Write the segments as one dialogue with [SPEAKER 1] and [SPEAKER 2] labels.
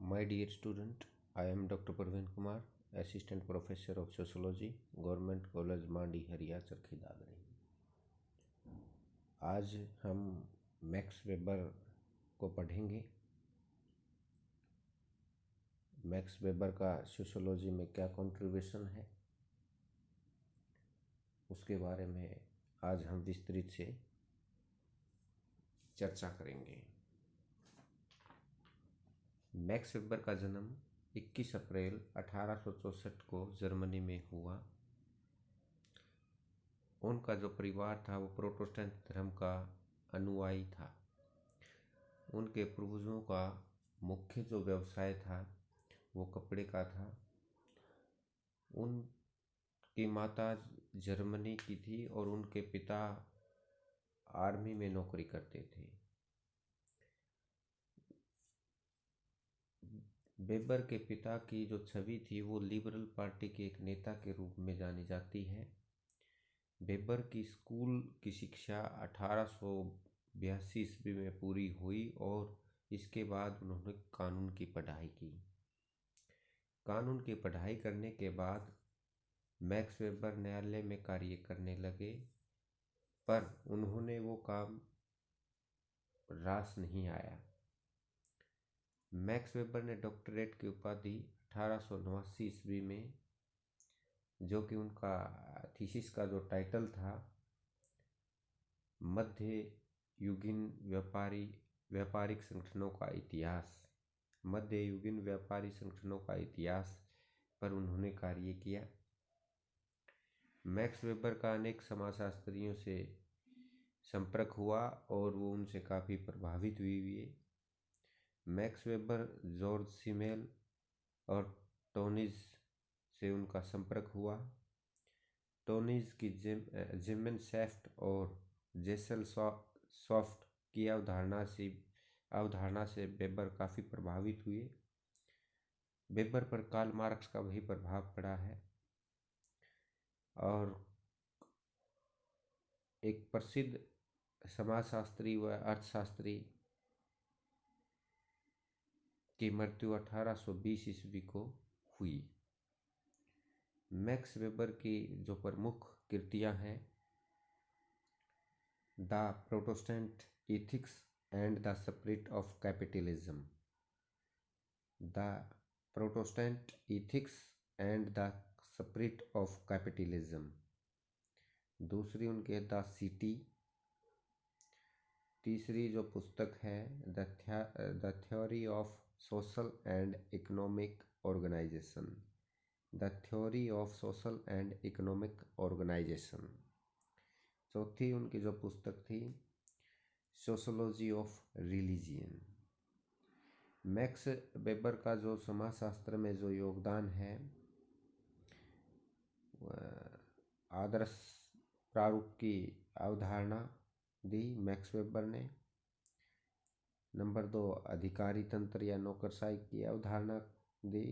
[SPEAKER 1] My dear student, I am Dr. Praveen Kumar, Assistant Professor of Sociology, Government College मांडी हरिया चरखी दादरी। आज हम max weber को पढ़ेंगे। Max Weber का सोशियोलॉजी में क्या कंट्रीब्यूशन है, उसके बारे में आज हम विस्तृत से चर्चा करेंगे। मैक्स वेबर का जन्म 21 अप्रैल 1864 को जर्मनी में हुआ। उनका जो परिवार था वो प्रोटेस्टेंट धर्म का अनुयायी था। उनके पूर्वजों का मुख्य जो व्यवसाय था वो कपड़े का था। उनकी माता जर्मनी की थी और उनके पिता आर्मी में नौकरी करते थे। वेबर के पिता की जो छवि थी वो लिबरल पार्टी के एक नेता के रूप में जानी जाती है। वेबर की स्कूल की शिक्षा 1882 ईस्वी में पूरी हुई और इसके बाद उन्होंने कानून की पढ़ाई की। कानून की पढ़ाई करने के बाद मैक्स वेबर न्यायालय में कार्य करने लगे, पर उन्होंने वो काम रास नहीं आया। मैक्स वेबर ने डॉक्टरेट की उपाधि 1889 ईस्वी में, जो कि उनका थीसिस का जो टाइटल था, मध्य युगीन व्यापारिक संगठनों का इतिहास, मध्य युगीन व्यापारी संगठनों का इतिहास पर उन्होंने कार्य किया। मैक्स वेबर का अनेक समाजशास्त्रियों से संपर्क हुआ और वो उनसे काफ़ी प्रभावित हुए। मैक्स वेबर जॉर्ज सिमेल और टोनीज से उनका संपर्क हुआ। टोनीज की जिमेन सेफ्ट और जेसल सॉफ्ट की अवधारणा से वेबर काफ़ी प्रभावित हुए। वेबर पर कार्ल मार्क्स का भी प्रभाव पड़ा है और एक प्रसिद्ध समाजशास्त्री व अर्थशास्त्री की मृत्यु 1820 ईस्वी को हुई। मैक्स वेबर की जो प्रमुख कृतियां हैं, the Protestant ethics and the spirit of capitalism, the Protestant ethics and the spirit of capitalism. दूसरी उनके द सिटी। तीसरी जो पुस्तक है the theory of social and economic organisation, the theory of social and economic organisation. चौथी उनकी जो पुस्तक थी sociology of religion. Max Weber का जो समाजशास्त्र में जो योगदान है, आदर्श प्रारूप की अवधारणा दी मैक्स वेबर ने। नंबर 2 अधिकारी तंत्र या नौकरशाही की अवधारणा दी।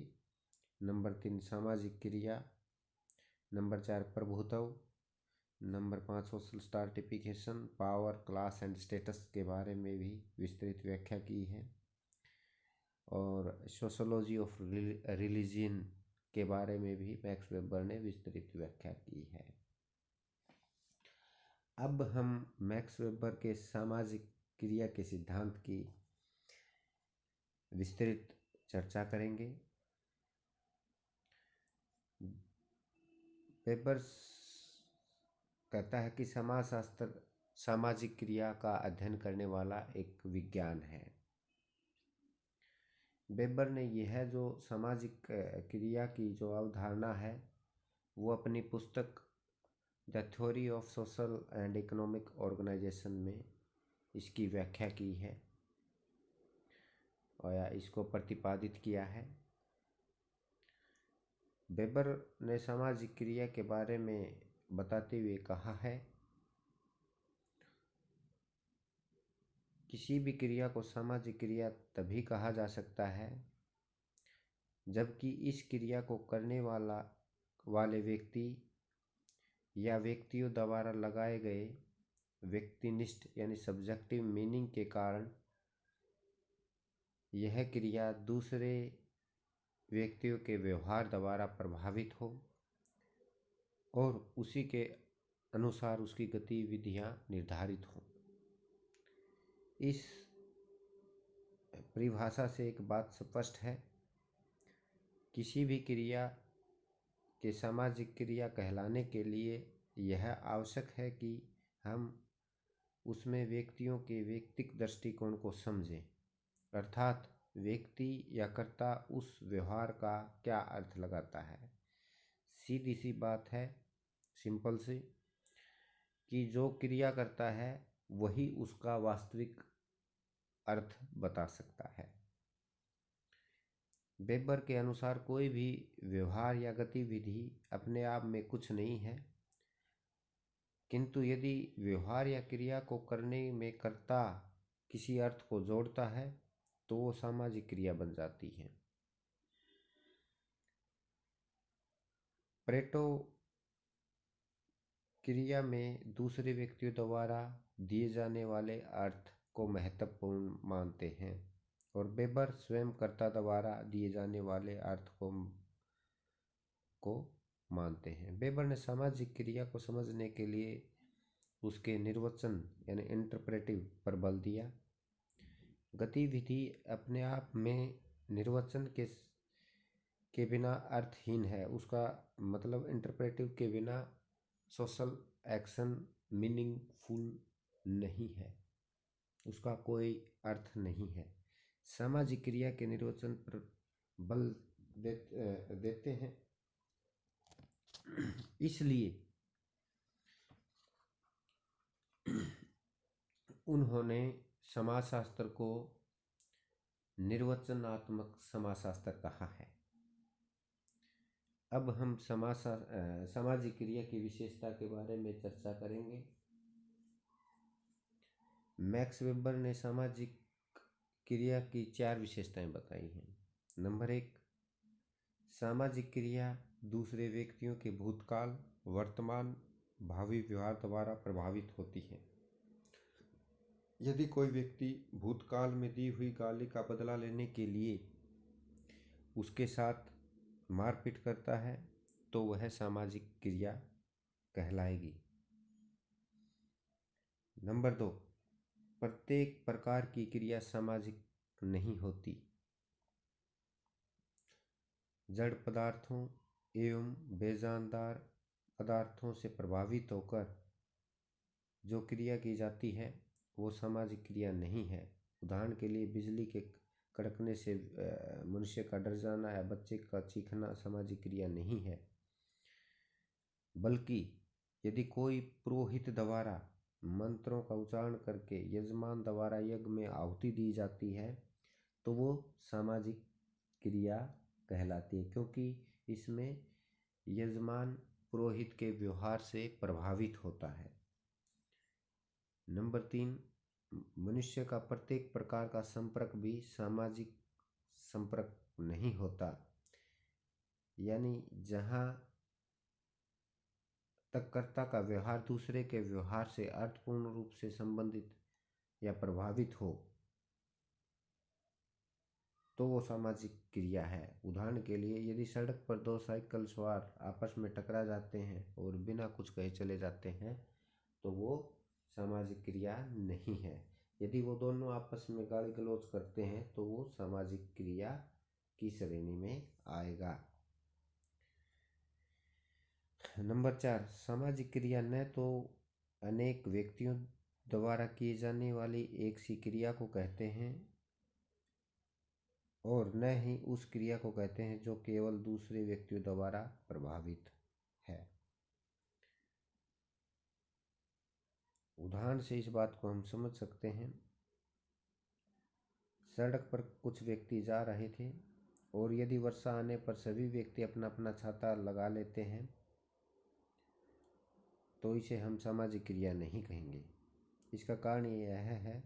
[SPEAKER 1] नंबर 3 सामाजिक क्रिया। नंबर 4 प्रभुत्व। Number 5 social stratification, power, class and status के बारे में भी विस्तृत व्याख्या की है। और सोशियोलॉजी ऑफ रिलीजियन के बारे में भी मैक्स वेबर ने विस्तृत व्याख्या की है। अब हम मैक्स वेबर के सामाजिक क्रिया के सिद्धांत की विस्तृत चर्चा करेंगे। वेबर कहता है कि समाजशास्त्र सामाजिक क्रिया का अध्ययन करने वाला एक विज्ञान है। वेबर ने यह जो सामाजिक क्रिया की जो अवधारणा है वो अपनी पुस्तक the theory of social and economic organisation में इसकी व्याख्या की है और इसको प्रतिपादित किया है। वेबर ने सामाजिक क्रिया के बारे में बताते हुए कहा है, किसी भी क्रिया को सामाजिक क्रिया तभी कहा जा सकता है जबकि इस क्रिया को करने वाले व्यक्ति या व्यक्तियों द्वारा लगाए गए व्यक्तिनिष्ठ यानी सब्जेक्टिव मीनिंग के कारण यह क्रिया दूसरे व्यक्तियों के व्यवहार द्वारा प्रभावित हो और उसी के अनुसार उसकी गतिविधियां निर्धारित हों। इस परिभाषा से एक बात स्पष्ट है, किसी भी क्रिया के सामाजिक क्रिया कहलाने के लिए यह आवश्यक है कि हम उसमें व्यक्तियों के व्यक्तिगत दृष्टिकोण को समझें, अर्थात व्यक्ति या कर्ता उस व्यवहार का क्या अर्थ लगाता है। सीधी सी बात है, सिंपल सी, कि जो क्रिया करता है वही उसका वास्तविक अर्थ बता सकता है। वेबर के अनुसार कोई भी व्यवहार या गतिविधि अपने आप में कुछ नहीं है, किंतु यदि व्यवहार या क्रिया को करने में कर्ता किसी अर्थ को जोड़ता है तो वो सामाजिक क्रिया बन जाती है। प्रेटो क्रिया में दूसरे व्यक्तियों द्वारा दिए जाने वाले अर्थ को महत्वपूर्ण मानते हैं और वेबर स्वयं कर्ता द्वारा दिए जाने वाले अर्थ को मानते हैं। वेबर ने सामाजिक क्रिया को समझने के लिए उसके निर्वचन यानी इंटरप्रेटिव पर बल दिया। गतिविधि अपने आप में निर्वचन के बिना अर्थहीन है, उसका मतलब इंटरप्रेटिव के बिना सोशल एक्शन मीनिंगफुल नहीं है, उसका कोई अर्थ नहीं है। सामाजिक क्रिया के निर्वचन पर बल देते हैं, इसलिए उन्होंने समाजशास्त्र को निर्वचनात्मक समाजशास्त्र कहा है। अब हम सामाजिक क्रिया की विशेषता के बारे में चर्चा करेंगे। मैक्स वेबर ने सामाजिक क्रिया की 4 विशेषताएं बताई हैं। नंबर 1, सामाजिक क्रिया दूसरे व्यक्तियों के भूतकाल, वर्तमान, भावी व्यवहार द्वारा प्रभावित होती है। यदि कोई व्यक्ति भूतकाल में दी हुई गाली का बदला लेने के लिए उसके साथ मारपीट करता है तो वह सामाजिक क्रिया कहलाएगी। नंबर 2, प्रत्येक प्रकार की क्रिया सामाजिक नहीं होती। जड़ पदार्थों एवं बेजानदार पदार्थों से प्रभावित होकर जो क्रिया की जाती है वो सामाजिक क्रिया नहीं है। उदाहरण के लिए बिजली के कड़कने से मनुष्य का डर जाना या बच्चे का चीखना सामाजिक क्रिया नहीं है, बल्कि यदि कोई पुरोहित द्वारा मंत्रों का उच्चारण करके यजमान द्वारा यज्ञ में आहुति दी जाती है तो वो सामाजिक क्रिया कहलाती है, क्योंकि इसमें यजमान पुरोहित के व्यवहार से प्रभावित होता है। नंबर 3, मनुष्य का प्रत्येक प्रकार का संपर्क भी सामाजिक संपर्क नहीं होता, यानी जहाँ तक कर्ता का व्यवहार दूसरे के व्यवहार से अर्थपूर्ण रूप से संबंधित या प्रभावित हो तो वो सामाजिक क्रिया है। उदाहरण के लिए यदि सड़क पर 2 साइकिल सवार आपस में टकरा जाते हैं और बिना कुछ कहे चले जाते हैं तो वो सामाजिक क्रिया नहीं है। यदि वो दोनों आपस में गाली गलौज करते हैं तो वो सामाजिक क्रिया की श्रेणी में आएगा। नंबर 4, सामाजिक क्रिया न तो अनेक व्यक्तियों द्वारा किए जाने वाली एक सी क्रिया को कहते हैं और न ही उस क्रिया को कहते हैं जो केवल दूसरे व्यक्तियों द्वारा प्रभावित है। उदाहरण से इस बात को हम समझ सकते हैं। सड़क पर कुछ व्यक्ति जा रहे थे और यदि वर्षा आने पर सभी व्यक्ति अपना अपना छाता लगा लेते हैं तो इसे हम सामाजिक क्रिया नहीं कहेंगे। इसका कारण यह है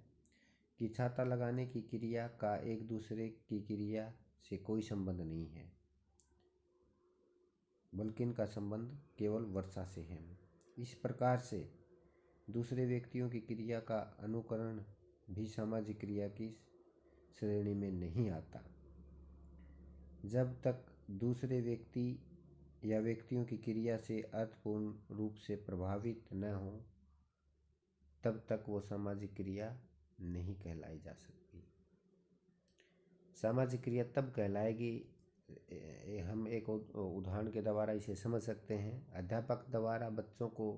[SPEAKER 1] कि छाता लगाने की क्रिया का एक दूसरे की क्रिया से कोई संबंध नहीं है, बल्कि इनका संबंध केवल वर्षा से है। इस प्रकार से दूसरे व्यक्तियों की क्रिया का अनुकरण भी सामाजिक क्रिया की श्रेणी में नहीं आता। जब तक दूसरे व्यक्ति या व्यक्तियों की क्रिया से अर्थपूर्ण रूप से प्रभावित न हो तब तक वो सामाजिक क्रिया नहीं कहलाई जा सकती। सामाजिक क्रिया तब कहलाएगी, हम एक उदाहरण के द्वारा इसे समझ सकते हैं। अध्यापक द्वारा बच्चों को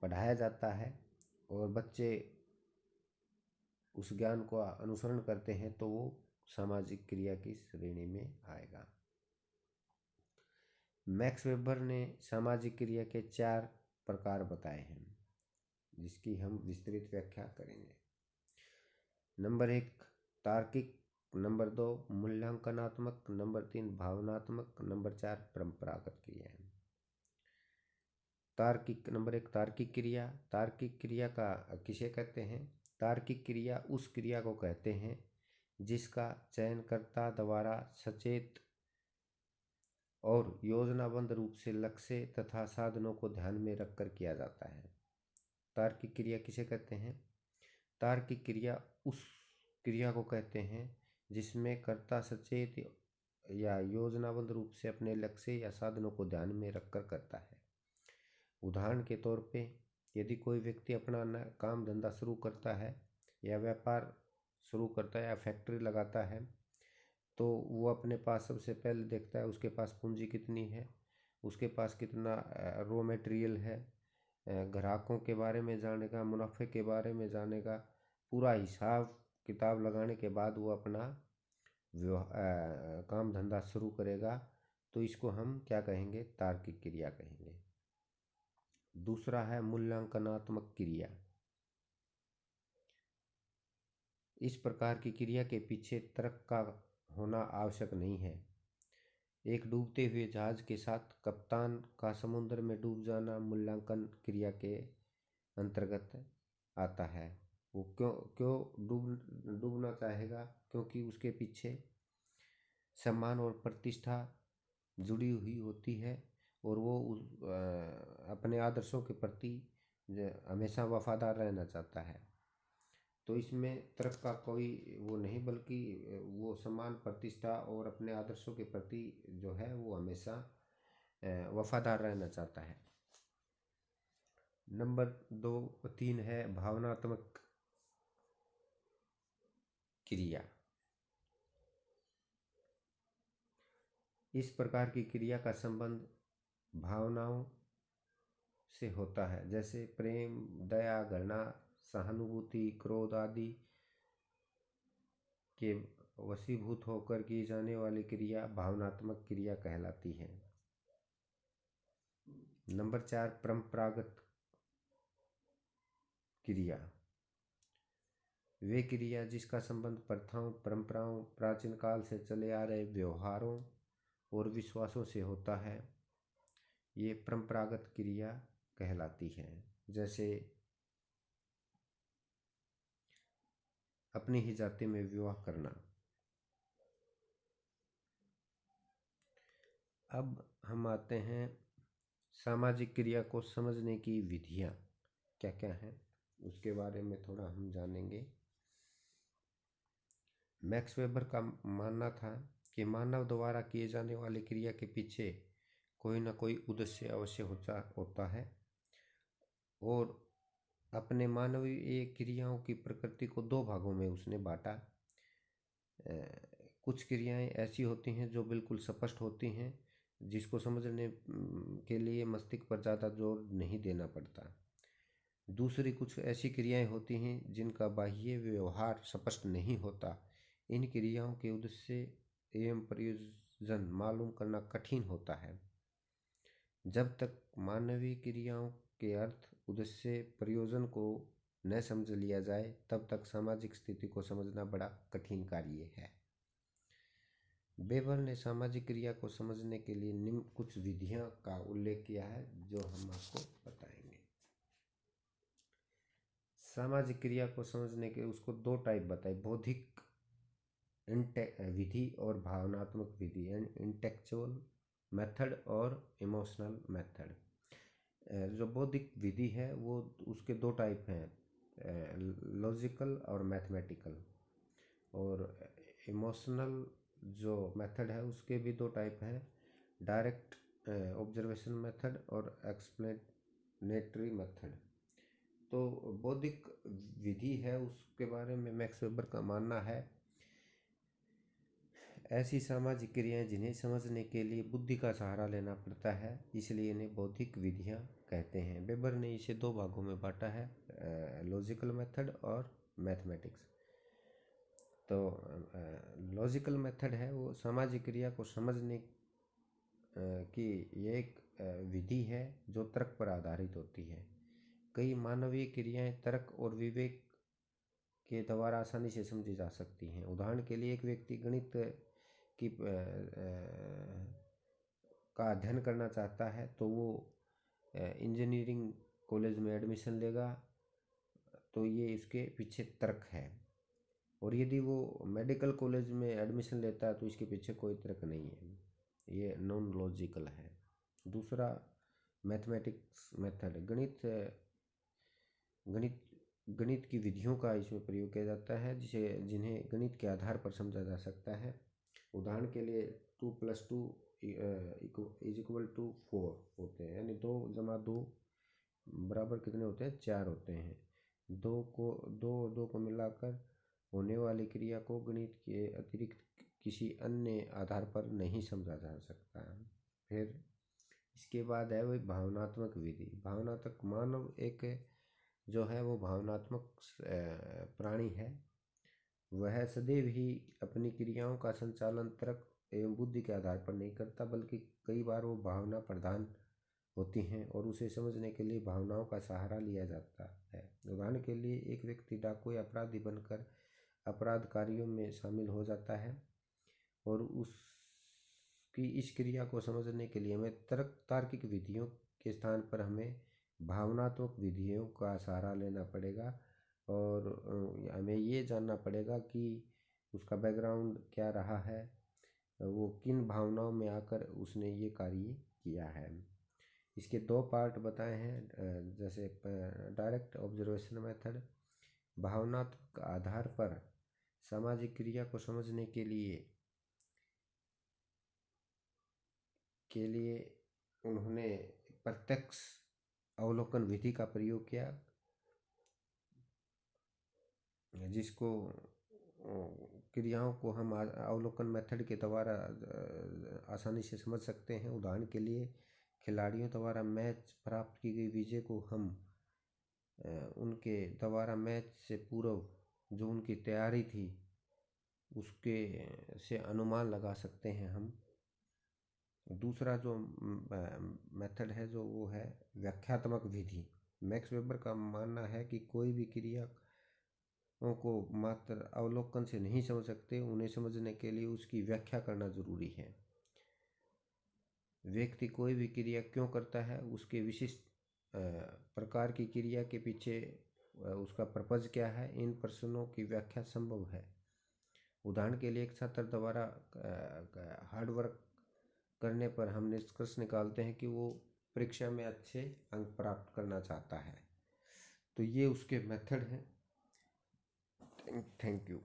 [SPEAKER 1] पढ़ाया जाता है और बच्चे उस ज्ञान को अनुसरण करते हैं तो वो सामाजिक क्रिया की श्रेणी में आएगा। मैक्स वेबर ने सामाजिक क्रिया के 4 प्रकार बताए हैं, जिसकी हम विस्तृत व्याख्या करेंगे। नंबर 1 तार्किक, नंबर 2 मूल्यांकनात्मक, नंबर 3 भावनात्मक, नंबर 4 परंपरागत क्रियाएं। तार्किक, नंबर 1 तार्किक क्रिया। तार्किक क्रिया का किसे कहते हैं? तार्किक क्रिया उस क्रिया को कहते हैं जिसका चयनकर्ता द्वारा सचेत और योजनाबद्ध रूप से लक्ष्य तथा साधनों को ध्यान में रखकर किया जाता है। तार्किक क्रिया किसे कहते हैं? तार्किक क्रिया उस क्रिया को कहते हैं जिसमें कर्ता सचेत या योजनाबद्ध रूप से अपने लक्ष्य या साधनों को ध्यान में रखकर करता है। उदाहरण के तौर पे यदि कोई व्यक्ति अपना काम धंधा शुरू करता है या व्यापार शुरू करता है या फैक्ट्री लगाता है तो वो अपने पास सबसे पहले देखता है उसके पास पूंजी कितनी है, उसके पास कितना रॉ मटेरियल है, ग्राहकों के बारे में जानेगा, मुनाफे के बारे में जानेगा। पूरा हिसाब किताब लगाने के बाद वो अपना काम धंधा शुरू करेगा। तो इसको हम क्या कहेंगे? तार्किक क्रिया कहेंगे। दूसरा है मूल्यांकनात्मक क्रिया। इस प्रकार की क्रिया के पीछे तर्क का होना आवश्यक नहीं है। एक डूबते हुए जहाज के साथ कप्तान का समुद्र में डूब जाना मूल्यांकन क्रिया के अंतर्गत आता है। वो क्यों डूबना चाहेगा? क्योंकि उसके पीछे सम्मान और प्रतिष्ठा जुड़ी हुई होती है और वो अपने आदर्शों के प्रति हमेशा वफादार रहना चाहता है। तो इसमें तर्क का कोई वो नहीं, बल्कि वो सम्मान, प्रतिष्ठा और अपने आदर्शों के प्रति जो है वो हमेशा वफादार रहना चाहता है। नंबर 3 है भावनात्मक क्रिया। इस प्रकार की क्रिया का संबंध भावनाओं से होता है, जैसे प्रेम, दया, घृणा, सहानुभूति, क्रोध आदि के वशीभूत होकर की जाने वाली क्रिया भावनात्मक क्रिया कहलाती है। नंबर 4 परंपरागत क्रिया। वे क्रिया जिसका संबंध प्रथाओं, परंपराओं, प्राचीन काल से चले आ रहे व्यवहारों और विश्वासों से होता है, ये परंपरागत क्रिया कहलाती है। जैसे अपनी ही जाति में विवाह करना। अब हम आते हैं सामाजिक क्रिया को समझने की विधियां क्या क्या हैं, उसके बारे में थोड़ा हम जानेंगे। मैक्स वेबर का मानना था कि मानव द्वारा किए जाने वाली क्रिया के पीछे कोई ना कोई उद्देश्य अवश्य होता है और अपने मानवीय क्रियाओं की प्रकृति को 2 भागों में उसने बांटा। कुछ क्रियाएं ऐसी होती हैं जो बिल्कुल स्पष्ट होती हैं, जिसको समझने के लिए मस्तिष्क पर ज़्यादा जोर नहीं देना पड़ता। दूसरी कुछ ऐसी क्रियाएं होती हैं जिनका बाह्य व्यवहार स्पष्ट नहीं होता। इन क्रियाओं के उद्देश्य एवं प्रयोजन मालूम करना कठिन होता है। जब तक मानवीय क्रियाओं के अर्थ, उद्देश्य, प्रयोजन को न समझ लिया जाए तब तक सामाजिक स्थिति को समझना बड़ा कठिन कार्य है। वेबर ने सामाजिक क्रिया को समझने के लिए निम्न कुछ विधियां का उल्लेख किया है जो हम आपको बताएंगे। सामाजिक क्रिया को समझने के उसको 2 टाइप बताए, बौद्धिक विधि और भावनात्मक विधि, इंटेलेक्चुअल मेथड और इमोशनल मेथड। जो बौद्धिक विधि है वो उसके 2 टाइप हैं, लॉजिकल और मैथमेटिकल। और इमोशनल जो मेथड है उसके भी दो टाइप हैं, डायरेक्ट ऑब्जर्वेशन मेथड और एक्सप्लेनेटरी मेथड। तो बौद्धिक विधि है उसके बारे में मैक्स वेबर का मानना है, ऐसी सामाजिक क्रियाएं जिन्हें समझने के लिए बुद्धि का सहारा लेना पड़ता है, इसलिए इन्हें बौद्धिक विधियां कहते हैं। वेबर ने इसे दो भागों में बांटा है, लॉजिकल मेथड और मैथमेटिक्स। तो लॉजिकल मेथड है वो सामाजिक क्रिया को समझने की ये एक विधि है जो तर्क पर आधारित होती है। कई मानवीय क्रियाएं तर्क और विवेक के द्वारा आसानी से समझी जा सकती हैं। उदाहरण के लिए एक व्यक्ति गणित की का अध्ययन करना चाहता है तो वो इंजीनियरिंग कॉलेज में एडमिशन लेगा, तो ये इसके पीछे तर्क है। और यदि वो मेडिकल कॉलेज में एडमिशन लेता है तो इसके पीछे कोई तर्क नहीं है, ये नॉन लॉजिकल है। दूसरा मैथमेटिक्स मेथड, गणित गणित की विधियों का इसमें प्रयोग किया जाता है जिन्हें गणित के आधार पर समझा जा सकता है। उदाहरण के लिए 2+2 = 4 होते हैं, यानी 2 + 2 बराबर कितने होते हैं, 4 होते हैं। दो को मिलाकर होने वाली क्रिया को गणित के अतिरिक्त किसी अन्य आधार पर नहीं समझा जा सकता। फिर इसके बाद है वही भावनात्मक विधि। भावनात्मक, मानव एक जो है वो भावनात्मक प्राणी है। वह सदैव ही अपनी क्रियाओं का संचालन तर्क एवं बुद्धि के आधार पर नहीं करता, बल्कि कई बार वो भावना प्रधान होती हैं और उसे समझने के लिए भावनाओं का सहारा लिया जाता है। उदाहरण के लिए एक व्यक्ति डाकू या अपराधी बनकर अपराध कार्यों में शामिल हो जाता है और उसकी इस क्रिया को समझने के लिए हमें तार्किक विधियों के स्थान पर हमें भावनात्मक विधियों का सहारा लेना पड़ेगा और हमें ये जानना पड़ेगा कि उसका बैकग्राउंड क्या रहा है, वो किन भावनाओं में आकर उसने ये कार्य किया है। इसके दो पार्ट बताए हैं, जैसे डायरेक्ट ऑब्जर्वेशन मेथड, भावनात्मक आधार पर सामाजिक क्रिया को समझने के लिए उन्होंने प्रत्यक्ष अवलोकन विधि का प्रयोग किया, जिसको क्रियाओं को हम अवलोकन मेथड के द्वारा आसानी से समझ सकते हैं। उदाहरण के लिए खिलाड़ियों द्वारा मैच प्राप्त की गई विजय को हम उनके द्वारा मैच से पूर्व जो उनकी तैयारी थी उसके से अनुमान लगा सकते हैं हम। दूसरा जो मेथड है जो वो है व्याख्यात्मक विधि। मैक्स वेबर का मानना है कि कोई भी क्रिया को मात्र अवलोकन से नहीं समझ सकते, उन्हें समझने के लिए उसकी व्याख्या करना जरूरी है। व्यक्ति कोई भी क्रिया क्यों करता है, उसके विशिष्ट प्रकार की क्रिया के पीछे उसका पर्पज क्या है, इन प्रश्नों की व्याख्या संभव है। उदाहरण के लिए एक छात्र द्वारा हार्डवर्क करने पर हम निष्कर्ष निकालते हैं कि वो परीक्षा में अच्छे अंक प्राप्त करना चाहता है। तो ये उसके मेथड हैं। Thank you.